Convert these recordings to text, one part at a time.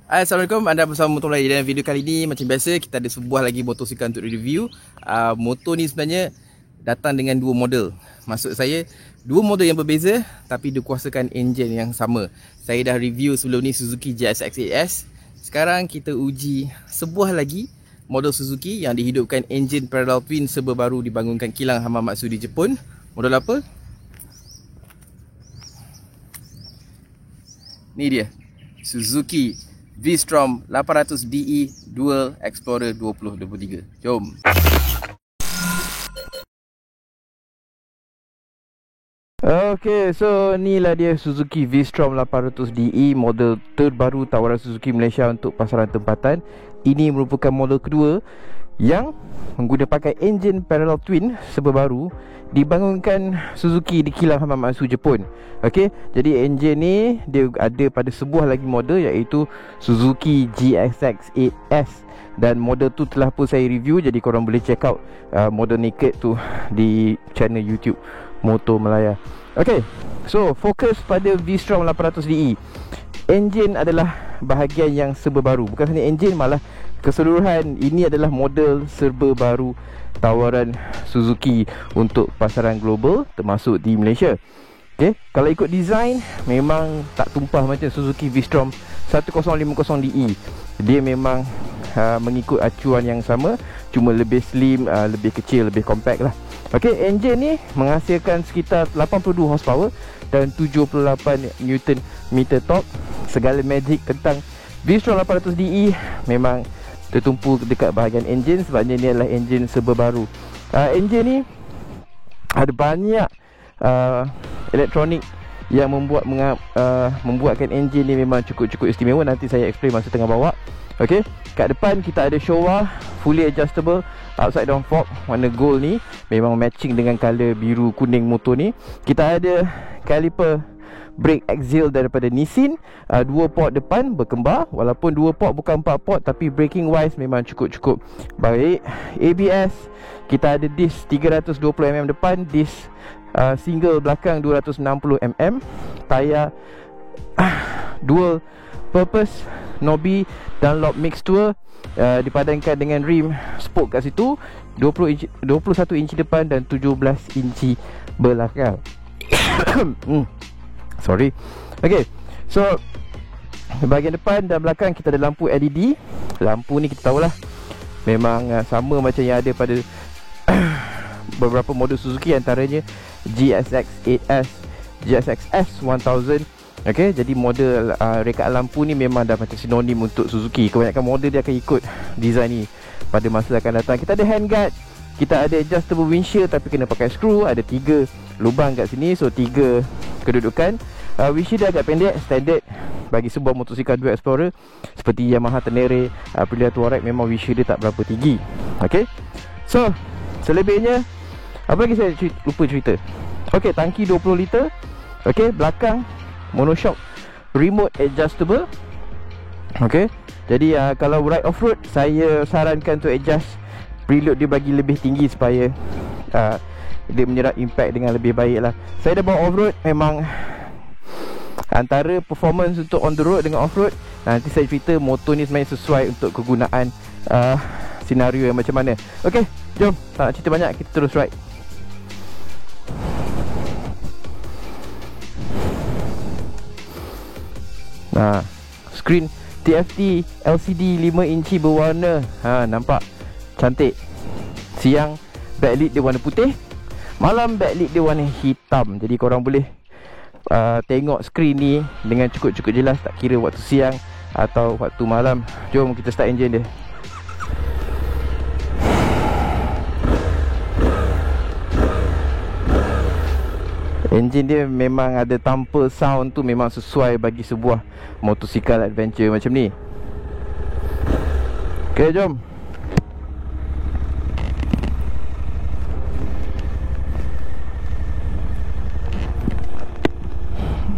Assalamualaikum, anda bersama Motor Melayu. Dalam video kali ini macam biasa kita ada sebuah lagi motosikal untuk review. Motor ni sebenarnya datang dengan dua model. Maksud saya dua model yang berbeza tapi dikuasakan enjin yang sama. Saya dah review sebelum ni Suzuki GSX-8S. Sekarang kita uji sebuah lagi model Suzuki yang dihidupkan enjin parallel twin serba baru dibangunkan kilang Hamamatsu di Jepun. Model apa? Ni dia, Suzuki V-Strom 800DE Dual Explorer 2023. Jom. Okay, so inilah dia Suzuki V-Strom 800DE, model terbaru tawaran Suzuki Malaysia untuk pasaran tempatan. Ini merupakan model kedua yang menggunakan enjin parallel twin serba baru dibangunkan Suzuki di kilang Hamamatsu Jepun. Okey, jadi enjin ni dia ada pada sebuah lagi model iaitu Suzuki GSX-8S, dan model tu telah pun saya review, jadi korang boleh check out model naked tu di channel YouTube Motor Melaya. Okey, so fokus pada V-Strom 800DE. Enjin adalah bahagian yang serba baru. Bukan hanya enjin, malah keseluruhan ini adalah model serba baru tawaran Suzuki untuk pasaran global termasuk di Malaysia. Okay, kalau ikut design memang tak tumpah macam Suzuki V-Strom 1050DE. Dia memang mengikut acuan yang sama, cuma lebih slim, lebih kecil, lebih compact lah. Okay, enjin ni menghasilkan sekitar 82 horsepower dan 78 Nm torque. Segala magic tentang V-Strom 800DE memang tertumpu dekat bahagian enjin, sebabnya ni adalah enjin serba baru. Enjin ni ada banyak elektronik yang membuatkan enjin ni memang cukup istimewa. Nanti saya explain masa tengah bawa. Okey, kat depan kita ada Showa fully adjustable upside down fork warna gold ni, memang matching dengan color biru kuning motor ni. Kita ada caliper brake axial daripada Nissin, 2 port depan berkembar, walaupun 2 port bukan 4 port, tapi braking wise memang cukup baik. ABS, kita ada disc 320mm depan, disc single belakang 260mm, tayar dual purpose Nobi Dunlop Mixture, dipadankan dengan rim spoke kat situ, 21 inci depan dan 17 inci belakang. Sorry. Okay, so bahagian depan dan belakang kita ada lampu LED. Lampu ni kita tahulah memang sama macam yang ada pada beberapa model Suzuki, antaranya GSX-8S, GSX-S 1000. Okay, jadi model rekaan lampu ni memang dah macam sinonim untuk Suzuki. Kebanyakan model dia akan ikut design ni pada masa akan datang. Kita ada handguard, kita ada adjustable windshield tapi kena pakai skru. Ada 3 lubang kat sini, so 3 kedudukan. Windshield dia agak pendek, standard bagi sebuah motosikal Dual Explorer seperti Yamaha Tenere, Aprilia Touareg, memang windshield dia tak berapa tinggi. Okay, so selebihnya apa lagi saya lupa cerita. Okay, tangki 20 liter. Okay, belakang monoshock remote adjustable. Okay, jadi kalau ride off-road saya sarankan untuk adjust preload dia bagi lebih tinggi supaya dia menyerap impact dengan lebih baik lah. Saya dah bawa off-road, memang antara performance untuk on the road dengan off-road, nanti saya cerita motor ni sebenarnya sesuai untuk kegunaan senario yang macam mana. Okay, jom, tak nak cerita banyak, kita terus ride. Screen TFT LCD 5 inci berwarna, nampak cantik. Siang backlit dia warna putih, malam backlit dia warna hitam. Jadi korang boleh tengok skrin ni dengan cukup jelas, tak kira waktu siang atau waktu malam. Jom kita start enjin dia. Enjin dia memang ada tanpa sound tu, memang sesuai bagi sebuah motosikal adventure macam ni. Okay, jom.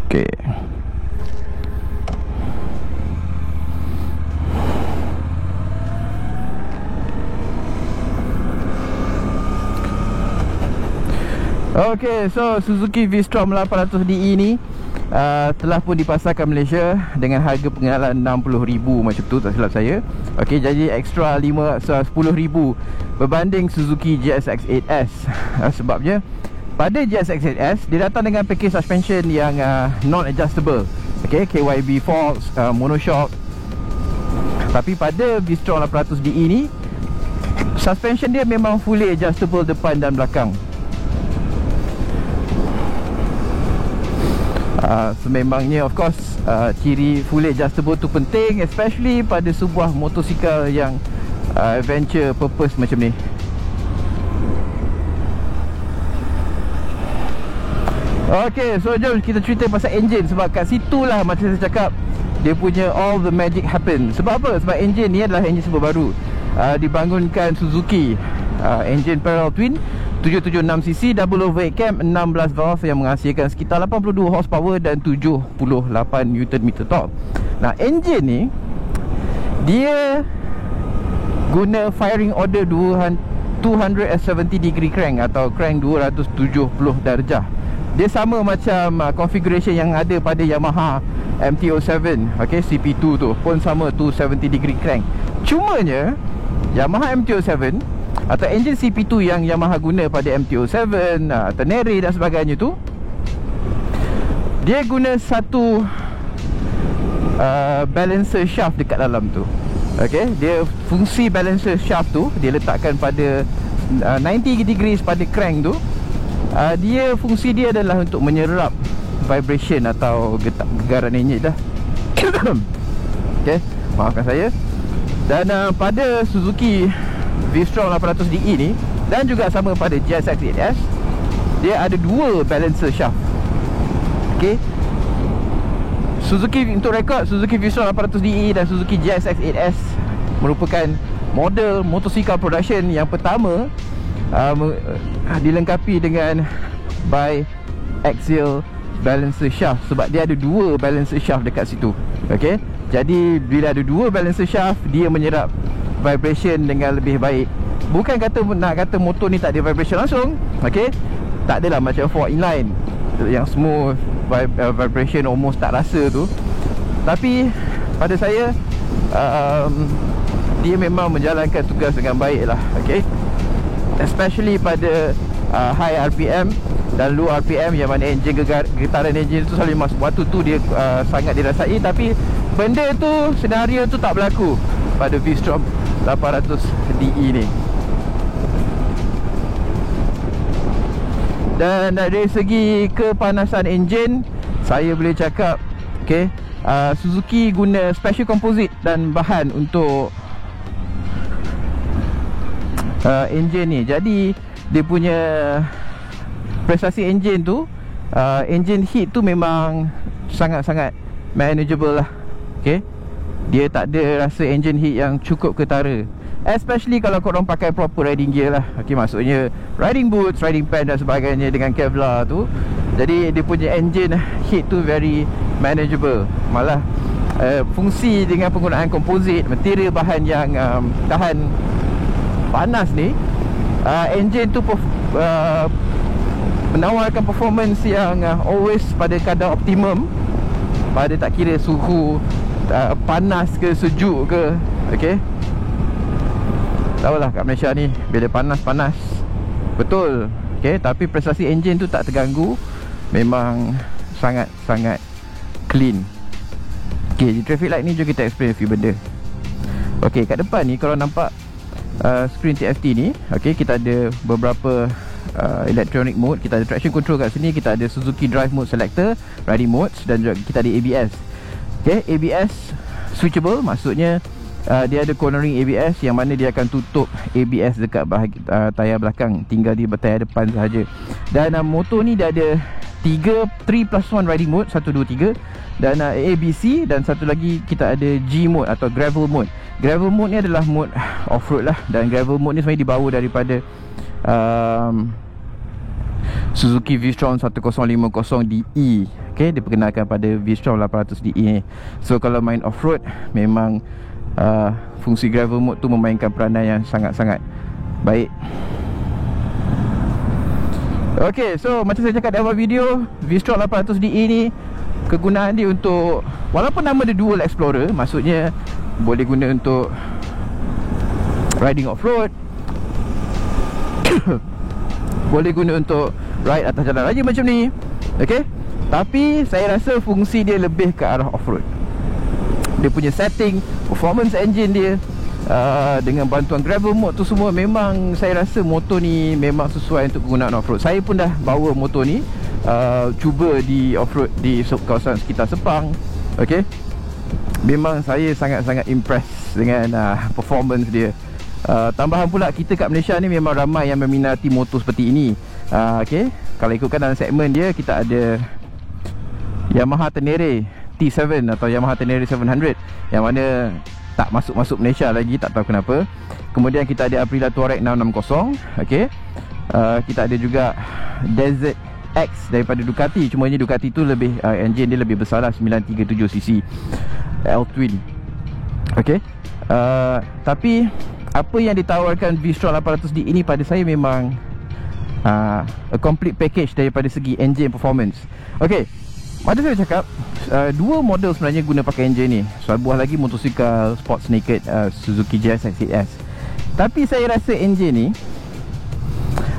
Okay. Okay, so Suzuki V-Strom 800DE ni telah pun dipasarkan Malaysia dengan harga pengenalan RM60,000 macam tu, tak silap saya. Okey, jadi extra RM10,000 berbanding Suzuki GSX 8S. Sebabnya pada GSX 8S dia datang dengan package suspension yang non-adjustable. Okey, KYB Fox, monoshock. Tapi pada V-Strom 800DE ni suspension dia memang fully adjustable depan dan belakang. Sememangnya of course ciri fully adjustable tu penting, especially pada sebuah motosikal yang adventure purpose macam ni. Okay, so jom kita cerita pasal engine. Sebab kat situlah macam saya cakap, dia punya all the magic happen. Sebab apa? Sebab engine ni adalah engine super baru, dibangunkan Suzuki, engine parallel twin 776cc double overhead cam 16 valve yang menghasilkan sekitar 82 horsepower dan 78 Nm torque. Nah, engine ni dia guna firing order 270 degree crank atau crank 270 darjah. Dia sama macam configuration yang ada pada Yamaha MT-07, okay, CP2 tu pun sama 270 degree crank. Cumanya Yamaha MT-07 atau engine CP2 yang Yamaha guna pada MT-07, Tenere dan sebagainya tu, dia guna satu balancer shaft dekat dalam tu. Okay, dia fungsi balancer shaft tu dia letakkan pada 90 degrees pada crank tu. Dia fungsi dia adalah untuk menyerap vibration atau gegaran enjin dah. Okay, maafkan saya. Dan pada Suzuki V-Strom 800DE ni, dan juga sama pada GSX 8S, dia ada dua balancer shaft. Okay, Suzuki, untuk rekod, Suzuki V-Strom 800DE dan Suzuki GSX 8S merupakan model motosikal production yang pertama dilengkapi dengan bi-axial balancer shaft. Sebab dia ada dua balancer shaft dekat situ. Okay, jadi bila ada dua balancer shaft, dia menyerap vibration dengan lebih baik. Bukan kata nak kata motor ni tak ada vibration langsung, okay, tak adalah macam 4 inline yang smooth, vibration almost tak rasa tu. Tapi pada saya dia memang menjalankan tugas dengan baik lah. Okay, especially pada high RPM dan low RPM, yang mana enjin getaran enjin tu selalu masuk. Waktu tu dia sangat dirasai. Tapi benda tu, senario tu tak berlaku pada V-Strom 800DE ni. Dan dari segi kepanasan enjin, saya boleh cakap, okay, Suzuki guna special composite dan bahan untuk enjin ni. Jadi dia punya prestasi enjin tu, engine heat tu memang sangat-sangat manageable lah. Okay, dia tak ada rasa engine heat yang cukup ketara, especially kalau korang pakai proper riding gear lah. Okay, maksudnya riding boots, riding pants dan sebagainya dengan Kevlar tu. Jadi dia punya engine heat tu very manageable. Malah fungsi dengan penggunaan komposit, material bahan yang tahan panas ni, engine tu menawarkan performance yang always pada kadar optimum, pada tak kira suhu panas ke sejuk ke. Okay, tahulah kat Malaysia ni bila panas-panas betul. Okay, tapi prestasi enjin tu tak terganggu. Memang sangat-sangat clean. Okay, di traffic light ni jom kita explain a few benda. Okay, kat depan ni kalau nampak screen TFT ni, okay, kita ada beberapa electronic mode. Kita ada traction control kat sini, kita ada Suzuki drive mode selector, riding modes, dan juga kita ada ABS. Okay, ABS switchable, maksudnya dia ada cornering ABS yang mana dia akan tutup ABS dekat tayar belakang, tinggal di tayar depan sahaja. Dan motor ni dia ada 3+1 riding mode, 1, 2, 3, dan ABC, dan satu lagi kita ada G mode atau gravel mode. Gravel mode ni adalah mode off-road lah, dan gravel mode ni sebenarnya dibawa daripada Suzuki V-Strom 1050DE. Okay, diperkenalkan pada V-Strom 800DE ni. So kalau main off-road, memang fungsi gravel mode tu memainkan peranan yang sangat-sangat baik. Okay, so macam saya cakap di awal video, V-Strom 800DE ni kegunaan dia untuk, walaupun nama dia Dual Explorer, maksudnya boleh guna untuk riding off-road, boleh guna untuk ride atas jalan raya macam ni, okay? Tapi saya rasa fungsi dia lebih ke arah off-road. Dia punya setting, performance engine dia, dengan bantuan gravel mode tu semua, memang saya rasa motor ni memang sesuai untuk kegunaan off-road. Saya pun dah bawa motor ni cuba di off-road di kawasan sekitar Sepang, okay? Memang saya sangat-sangat impress dengan performance dia. Tambahan pula, kita kat Malaysia ni memang ramai yang meminati motor seperti ini. Okay, kalau ikutkan dalam segmen dia, kita ada Yamaha Tenere T7 atau Yamaha Tenere 700, yang mana tak masuk Malaysia lagi, tak tahu kenapa. Kemudian kita ada Aprilia Touareg 660, okay. Kita ada juga Desert X daripada Ducati. Cuma ni Ducati tu lebih engine dia lebih besar lah, 937cc L-twin, okay. Tapi apa yang ditawarkan V-Strom 800D ini pada saya memang a complete package daripada segi engine performance. Okay, macam saya cakap, dua model sebenarnya guna pakai enjin ni. Sebuah lagi motosikal sports naked, Suzuki GSX 8S. Tapi saya rasa enjin ni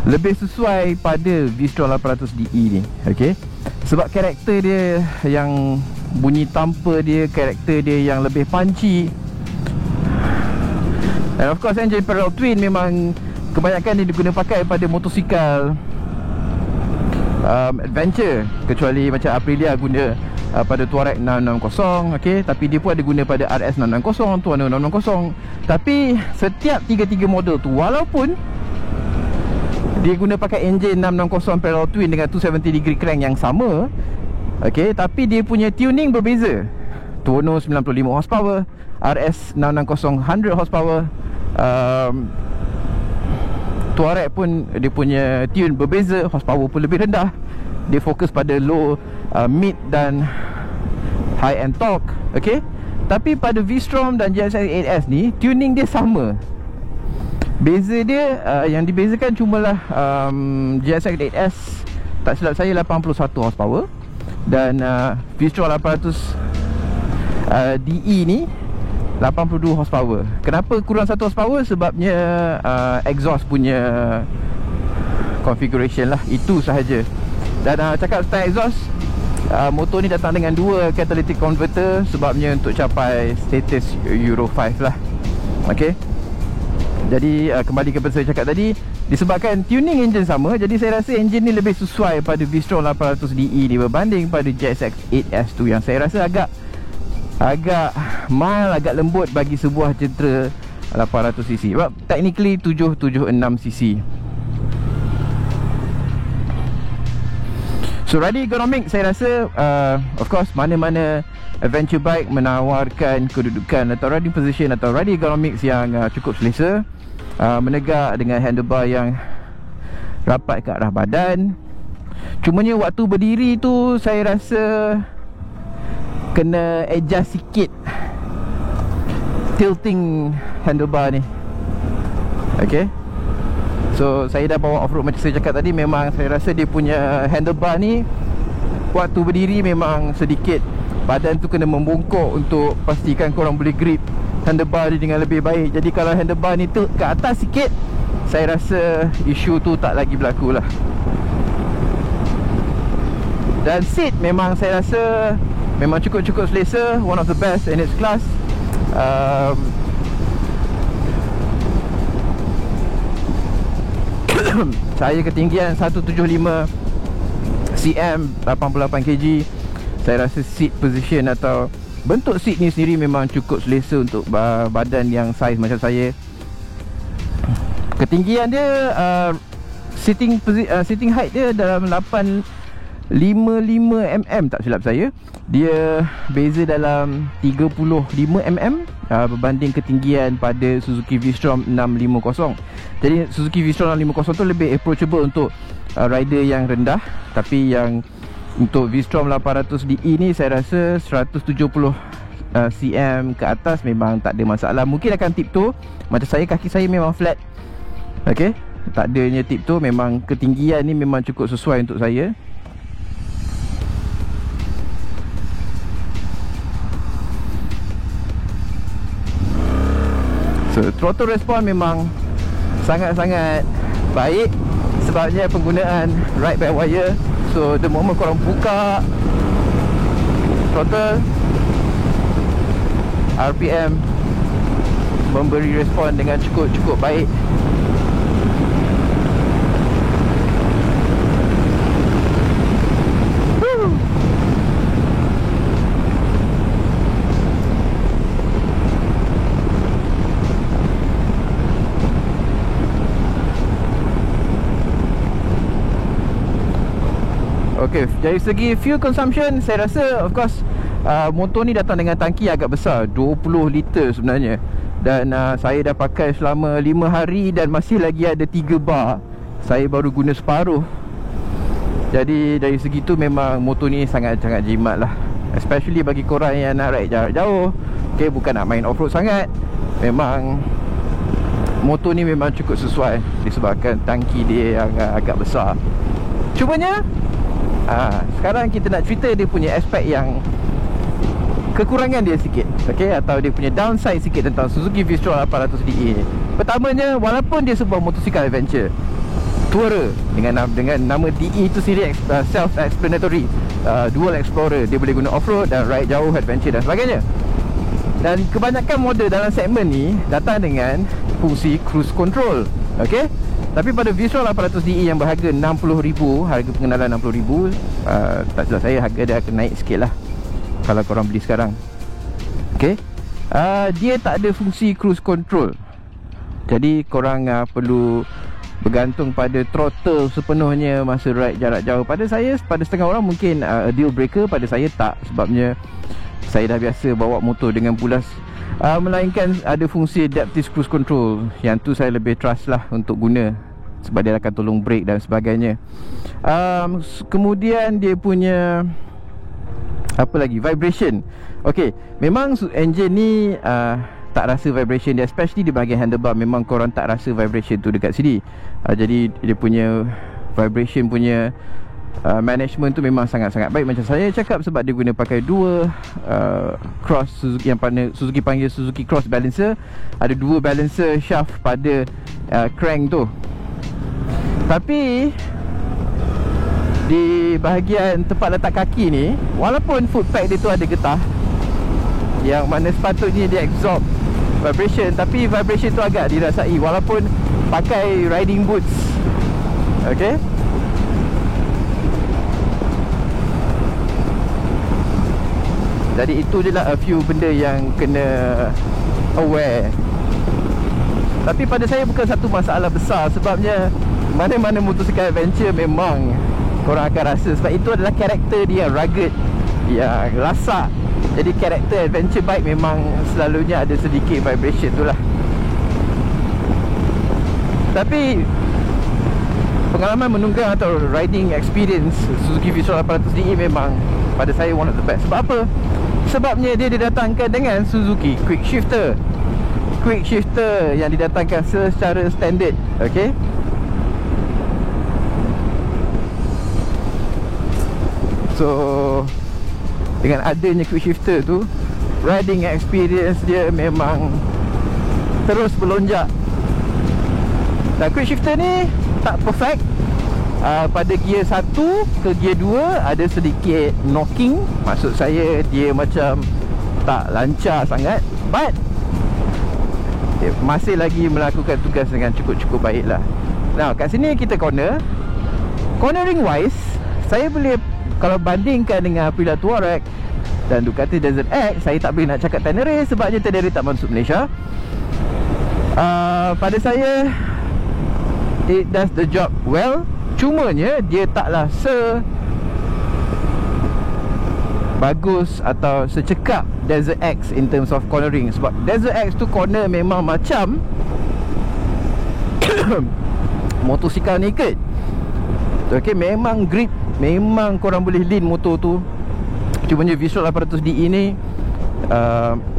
lebih sesuai pada V-Strom 800DE ni, okay? Sebab karakter dia yang bunyi tanpa dia, karakter dia yang lebih punchy. And of course enjin parallel twin memang kebanyakan dia diguna pakai pada motosikal adventure, kecuali macam Aprilia guna pada Touareg 660, okay? Tapi dia pun ada guna pada RS 660, Tuono 660. Tapi setiap tiga-tiga model tu, walaupun dia guna pakai enjin 660 parallel twin dengan 270 degree crank yang sama, okay, tapi dia punya tuning berbeza. Tuono 95 horsepower, RS 660 100 horsepower, Touareg pun dia punya tune berbeza, horsepower pun lebih rendah. Dia fokus pada low, mid dan high end torque, okay? Tapi pada V-Strom dan GSX 8S ni, tuning dia sama. Beza dia, yang dibezakan cumalah GSX 8S, tak silap saya 81 horsepower, dan V-Strom 800 DE ni 82 horsepower. Kenapa kurang 1 horsepower? Sebabnya exhaust punya configuration lah, itu sahaja. Dan cakap tentang exhaust, motor ni datang dengan dua catalytic converter, sebabnya untuk capai status Euro 5 lah, okay. Jadi kembali kepada saya cakap tadi, disebabkan tuning engine sama, jadi saya rasa engine ni lebih sesuai pada V-Strom 800DE ni berbanding pada GSX 8S tu, yang saya rasa agak mild, agak lembut bagi sebuah jentera 800cc. Sebab technically 776cc. So riding economic, saya rasa of course mana-mana adventure bike menawarkan kedudukan atau riding position atau riding economics yang cukup selesa, menegak dengan handlebar yang rapat ke arah badan. Cumanya waktu berdiri tu saya rasa kena adjust sikit tilting handlebar ni, okay. So saya dah bawa off-road macam saya cakap tadi, memang saya rasa dia punya handlebar ni waktu berdiri memang sedikit badan tu kena membungkuk untuk pastikan korang boleh grip handlebar ni dengan lebih baik. Jadi kalau handlebar ni tilt ke atas sikit, saya rasa isu tu tak lagi berlaku lah. Dan seat memang saya rasa memang cukup selesa, one of the best in its class. Saya ketinggian 175 cm, 88 kg. Saya rasa seat position atau bentuk seat ni sendiri memang cukup selesa untuk badan yang saiz macam saya. Ketinggian dia, sitting height dia dalam 55mm tak silap saya. Dia beza dalam 35mm berbanding ketinggian pada Suzuki V-Strom 650. Jadi Suzuki V-Strom 650 tu lebih approachable untuk rider yang rendah. Tapi yang untuk V-Strom 800DE ni saya rasa 170 cm ke atas memang tak ada masalah. Mungkin akan tiptoe. Macam saya, kaki saya memang flat, okay, tak adanya tiptoe. Memang ketinggian ni memang cukup sesuai untuk saya. So throttle response memang sangat-sangat baik sebabnya penggunaan ride by wire. So the moment korang buka throttle, RPM memberi respon dengan cukup baik. Okay, dari segi fuel consumption, saya rasa of course motor ni datang dengan tangki agak besar, 20 liter sebenarnya. Dan saya dah pakai selama 5 hari dan masih lagi ada 3 bar. Saya baru guna separuh. Jadi dari segi tu memang motor ni sangat-sangat jimat lah, especially bagi korang yang nak ride jarak jauh. Okay, bukan nak main off-road sangat. Memang motor ni memang cukup sesuai disebabkan tangki dia yang agak besar. Cumanya sekarang kita nak cerita dia punya aspek yang kekurangan dia sikit, okay, atau dia punya downside sikit tentang Suzuki V-Strom 800DE ni. Pertamanya, walaupun dia sebuah motosikal adventure, tourer dengan nama DE tu sendiri self-explanatory, dual explorer, dia boleh guna off-road dan ride jauh, adventure dan sebagainya. Dan kebanyakan model dalam segmen ni datang dengan fungsi cruise control, okay. Tapi pada V-Strom 800DE yang berharga RM60,000, harga pengenalan RM60,000, tak silap saya harga dia akan naik sikit lah kalau korang beli sekarang. Okay, dia tak ada fungsi cruise control. Jadi korang perlu bergantung pada throttle sepenuhnya masa ride jarak jauh. Pada setengah orang mungkin deal breaker, pada saya tak. Sebabnya saya dah biasa bawa motor dengan bulas. Melainkan ada fungsi adaptive cruise control, yang tu saya lebih trust lah untuk guna, sebab dia akan tolong brake dan sebagainya. Kemudian dia punya apa lagi, vibration. Okay, memang engine ni tak rasa vibration dia, especially di bahagian handlebar. Memang korang tak rasa vibration tu dekat sini. Jadi dia punya vibration punya management tu memang sangat-sangat baik. Macam saya cakap, sebab dia guna pakai dua cross Suzuki, yang Suzuki panggil Suzuki cross balancer. Ada dua balancer shaft pada crank tu. Tapi di bahagian tempat letak kaki ni, walaupun foot peg dia tu ada getah yang mana sepatutnya dia absorb vibration, tapi vibration tu agak dirasai walaupun pakai riding boots. Okay, jadi itu je lah a few benda yang kena aware. Tapi pada saya bukan satu masalah besar, sebabnya mana-mana motosikal adventure memang korang akan rasa, sebab itu adalah karakter dia, rugged, yang lasak. Jadi karakter adventure bike memang selalunya ada sedikit vibration tu lah. Tapi pengalaman menunggang atau riding experience Suzuki V-Strom 800DE memang pada saya one of the best. Sebab apa? Sebabnya dia didatangkan dengan Suzuki Quick Shifter. Quick Shifter yang didatangkan secara standard. Okay, so dengan adanya Quick Shifter tu, riding experience dia memang terus melonjak. Dan Quick Shifter ni tak perfect. Pada gear 1 ke gear 2 ada sedikit knocking. Maksud saya dia macam tak lancar sangat, but dia masih lagi melakukan tugas dengan cukup baik lah. Nah, kat sini kita cornering wise, saya boleh, kalau bandingkan dengan Aprilia Touareg dan Ducati Desert X, saya tak boleh nak cakap Tenere sebabnya Tenere tak masuk Malaysia. Pada saya, it does the job well. Cumanya dia taklah bagus atau secekap Desert X in terms of cornering. Sebab Desert X tu corner memang macam motosikal naked. Okay, memang grip, memang korang boleh lean motor tu. Cumanya V-Strom 800DE ni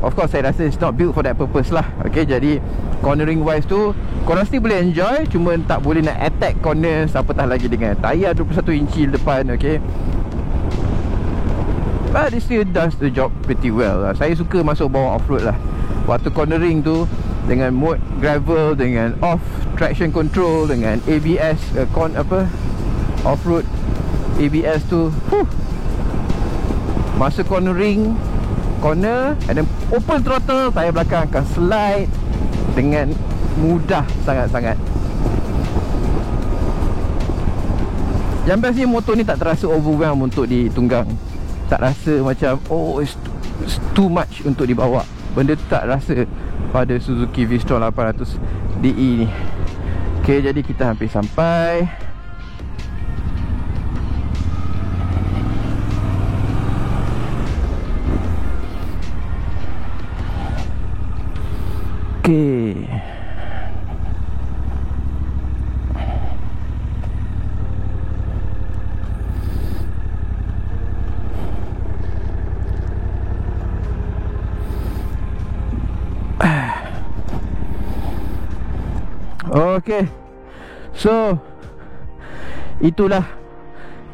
of course saya rasa it's not built for that purpose lah. Okay, jadi cornering wise tu korang still boleh enjoy, cuma tak boleh nak attack corners, apatah lagi dengan tayar 21 inci depan. Okay, but it still does the job pretty well lah. Saya suka masuk bawah off-road lah. Waktu cornering tu dengan mode gravel, dengan off traction control, dengan ABS, off-road ABS tu. Masa cornering, corner, and then open throttle, tayar belakang akan slide dengan mudah sangat-sangat. Yang bestnya motor ni tak terasa overwhelm untuk ditunggang. Tak rasa macam it's too much untuk dibawa. Benda tu tak rasa pada Suzuki V-Strom 800 DE ni. Okay, jadi kita hampir sampai. Okay. Okay, so itulah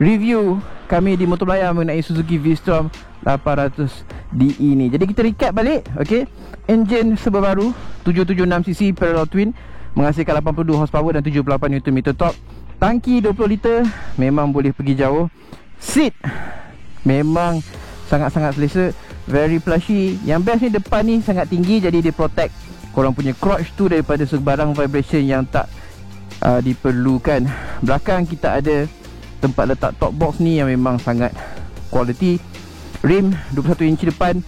review kami di Motor Melaya mengenai Suzuki V-Strom 800 DE ni. Jadi kita recap balik. Okay, enjin serba baru, 776cc parallel twin, menghasilkan 82 horsepower dan 78 Nm torque. Tangki 20 liter, memang boleh pergi jauh. Seat memang sangat-sangat selesa, very plushy. Yang best ni depan ni sangat tinggi, jadi dia protect korang punya crotch tu daripada sebarang vibration yang tak diperlukan. Belakang kita ada tempat letak top box ni yang memang sangat quality. Rim 21 inci depan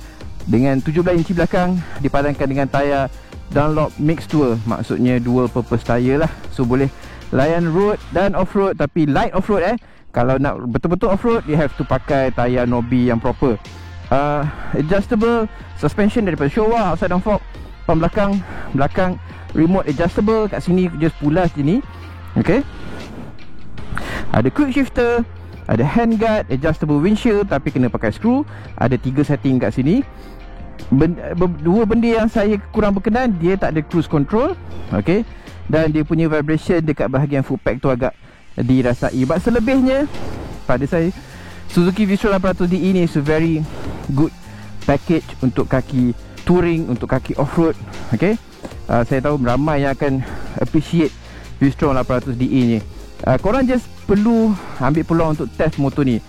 dengan 17 inci belakang, dipadankan dengan tayar Dunlop Mix Tour, maksudnya dual purpose tayar lah. So boleh layan road dan off-road, tapi light off-road Kalau nak betul-betul off-road, you have to pakai tayar Nobi yang proper. Adjustable suspension daripada Showa, outside down fork. Pam belakang remote adjustable, kat sini just pulas je ni. Okay, ada quick shifter, ada handguard, adjustable windshield tapi kena pakai skru. Ada 3 setting kat sini. Dua benda yang saya kurang berkenan, dia tak ada cruise control. Okay, dan dia punya vibration dekat bahagian foot pack tu agak dirasai. But selebihnya, pada saya, Suzuki V-Strom 800 DE ni is a very good package untuk kaki touring, untuk kaki off-road. Okay, saya tahu ramai yang akan appreciate V-Strom 800 DE ni. Korang just perlu ambil peluang untuk test motor ni.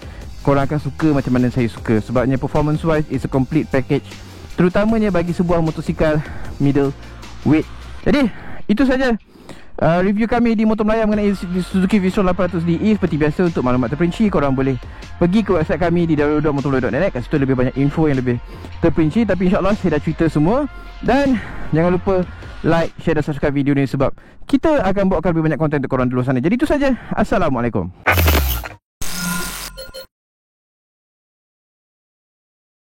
Korang akan suka macam mana saya suka. Sebabnya performance wise, it's a complete package, terutamanya bagi sebuah motosikal middle weight. Jadi itu saja review kami di Motor Melaya mengenai Suzuki V-Strom 800 DE. Seperti biasa, untuk maklumat terperinci korang boleh pergi ke website kami di www.motormelaya.net. Kat situ lebih banyak info yang lebih terperinci. Tapi insyaAllah saya dah cerita semua. Dan jangan lupa like, share dan subscribe video ni, sebab kita akan bawakan lebih banyak konten untuk korang di luar sana. Jadi itu saja. Assalamualaikum.